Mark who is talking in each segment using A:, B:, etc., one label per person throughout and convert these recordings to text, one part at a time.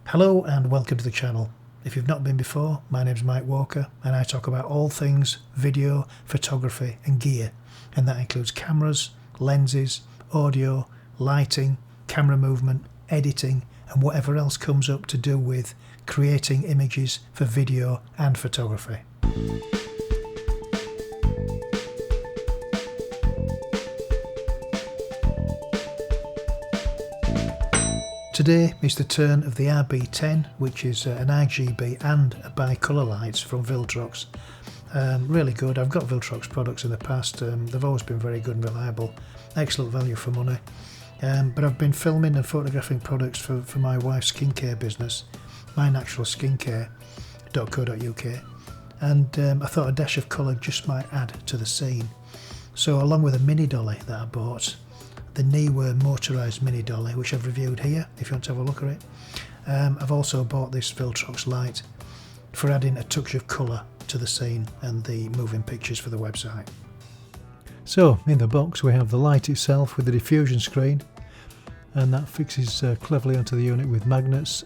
A: Hello and welcome to the channel. If you've not been before, my name's Mike Walker and I talk about all things video, photography and gear, and that includes cameras, lenses, audio, lighting, camera movement, editing and whatever else comes up to do with creating images for video and photography. Today is the turn of the RB10, which is an RGB and a BiColor lights from Viltrox. Really good. I've got Viltrox products in the past. They've always been very good and reliable. Excellent value for money. But I've been filming and photographing products for my wife's skincare business, mynaturalskincare.co.uk, and I thought a dash of colour just might add to the scene. So along with a mini dolly that I bought, the Neewer motorised mini dolly, which I've reviewed here if you want to have a look at it. I've also bought this Viltrox light for adding a touch of colour to the scene and the moving pictures for the website. So in the box we have the light itself with the diffusion screen, and that fixes cleverly onto the unit with magnets.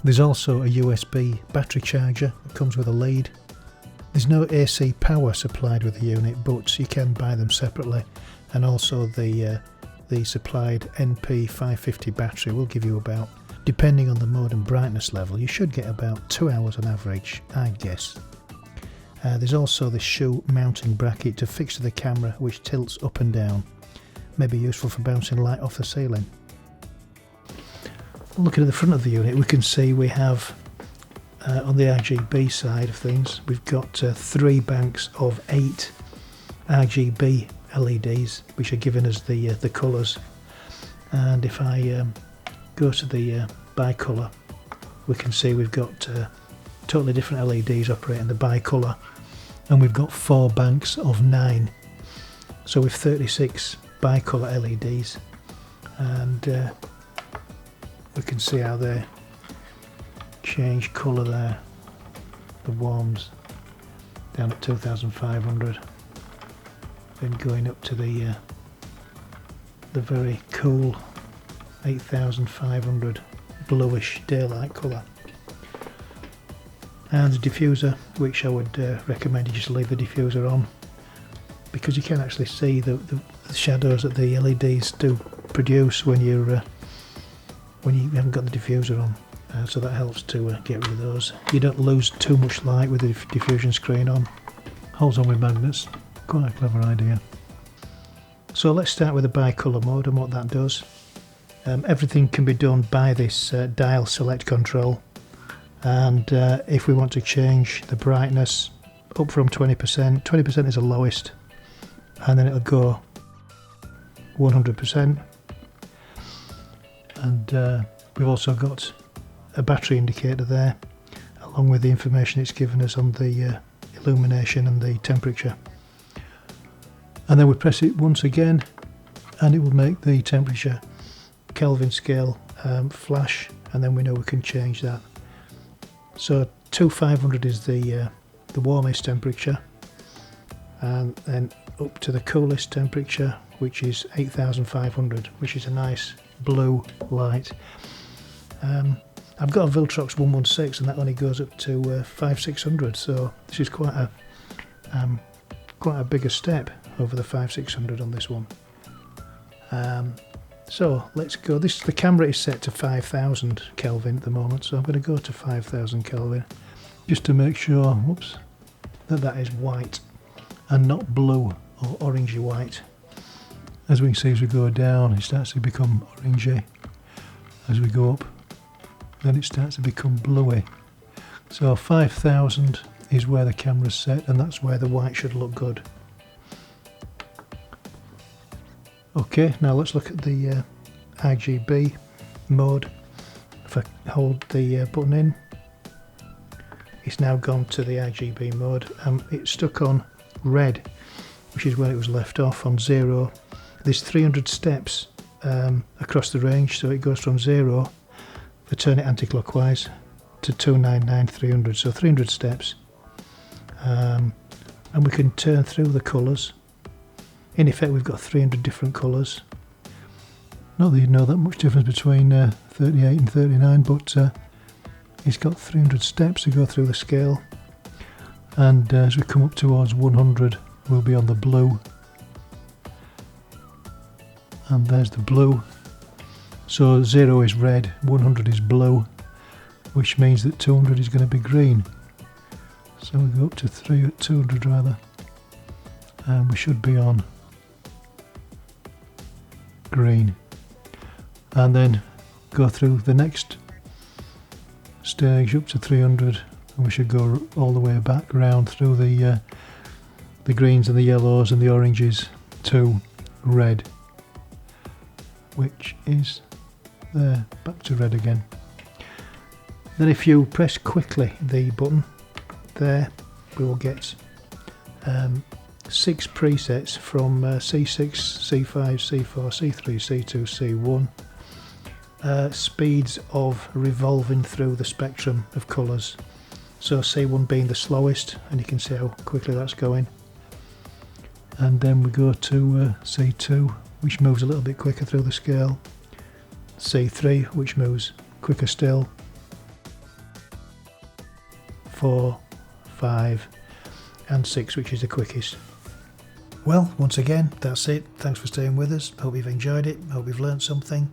A: There's also a USB battery charger that comes with a lead. There's no AC power supplied with the unit, but you can buy them separately, and also the supplied NP550 battery will give you about, depending on the mode and brightness level, you should get about 2 hours on average, I guess. There's also the shoe mounting bracket to fix to the camera, which tilts up and down. May be useful for bouncing light off the ceiling. Looking at the front of the unit, we can see we have, on the RGB side of things, we've got 3 banks of 8 RGB LEDs, which are giving us the colours. And if I go to the BiColor, we can see we've got totally different LEDs operating the BiColor, and we've got 4 banks of 9, so with 36 BiColor LEDs, and we can see how they change colour there. The warms down at 2500, then going up to the very cool 8500 bluish daylight colour. And the diffuser, which I would recommend you just leave the diffuser on, because you can actually see the shadows that the LEDs do produce when you haven't got the diffuser on. So that helps to get rid of those. You don't lose too much light with the diffusion screen on. Holds on with magnets. Quite a clever idea. So let's start with the BiColor mode and what that does. Everything can be done by this dial select control, and if we want to change the brightness up from 20%, 20% is the lowest, and then it'll go 100%. And we've also got a battery indicator there, along with the information it's given us on the illumination and the temperature. And then we press it once again and it will make the temperature Kelvin scale flash, and then we know we can change that. So 2500 is the warmest temperature, and then up to the coolest temperature, which is 8500, which is a nice blue light. I've got a Viltrox 116 and that only goes up to 5600, so this is quite a bigger step over the 5600 on this one. So let's go. The camera is set to 5000 Kelvin at the moment, so I'm going to go to 5000 Kelvin just to make sure, whoops, that is white and not blue or orangey white. As we can see, as we go down, it starts to become orangey. As we go up, then it starts to become bluey. So 5000 is where the camera's set, and that's where the white should look good. Okay, now let's look at the RGB mode. If I hold the button in, it's now gone to the RGB mode. It's stuck on red, which is where it was left off, on 0. There's 300 steps across the range, so it goes from 0, if I turn it anti-clockwise, to 299, 300, so 300 steps. And we can turn through the colours. In effect, we've got 300 different colours. Not that you'd know that much difference between 38 and 39, but It's got 300 steps to go through the scale, and as we come up towards 100 we'll be on the blue, and there's the blue. So 0 is red, 100 is blue, which means that 200 is going to be green. So we go up to 200 rather, and we should be on green, and then go through the next stage up to 300, and we should go all the way back round through the greens and the yellows and the oranges to red, which is there, back to red again. Then if you press quickly the button there, we will get 6 presets from C6, C5, C4, C3, C2, C1, speeds of revolving through the spectrum of colours. So C1 being the slowest, and you can see how quickly that's going, and then we go to C2, which moves a little bit quicker through the scale, C3 which moves quicker still, 4, 5 and 6 which is the quickest. Well, once again, that's it. Thanks for staying with us. Hope you've enjoyed it. Hope you've learned something.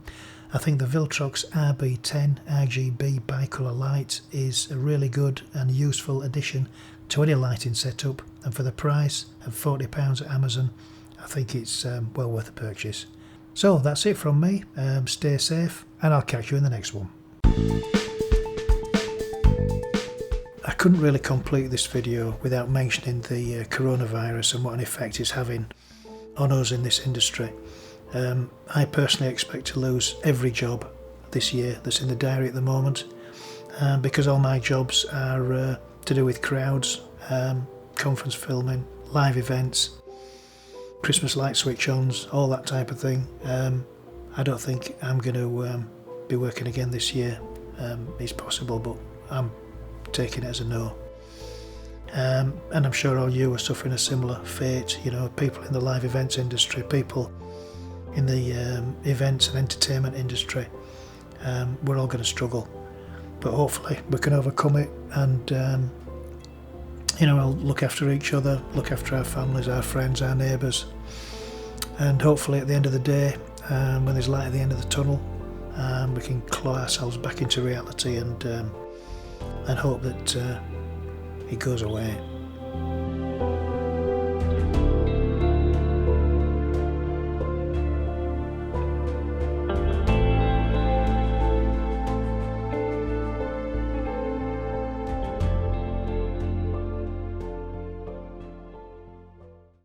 A: I think the Viltrox RB10 RGB BiColor light is a really good and useful addition to any lighting setup, and for the price of £40 at Amazon, I think it's well worth a purchase. So that's it from me. Stay safe, and I'll catch you in the next one. I couldn't really complete this video without mentioning the coronavirus and what an effect it's having on us in this industry. I personally expect to lose every job this year that's in the diary at the moment, because all my jobs are to do with crowds, conference filming, live events, Christmas light switch-ons, all that type of thing. I don't think I'm going to be working again this year. It's possible, but I'm taking it as a no. And I'm sure all you are suffering a similar fate. You know, people in the live events industry, people in the events and entertainment industry. We're all going to struggle, but hopefully we can overcome it, and you know, we'll look after each other, look after our families, our friends, our neighbours, and hopefully at the end of the day, when there's light at the end of the tunnel, we can claw ourselves back into reality and hope that it goes away.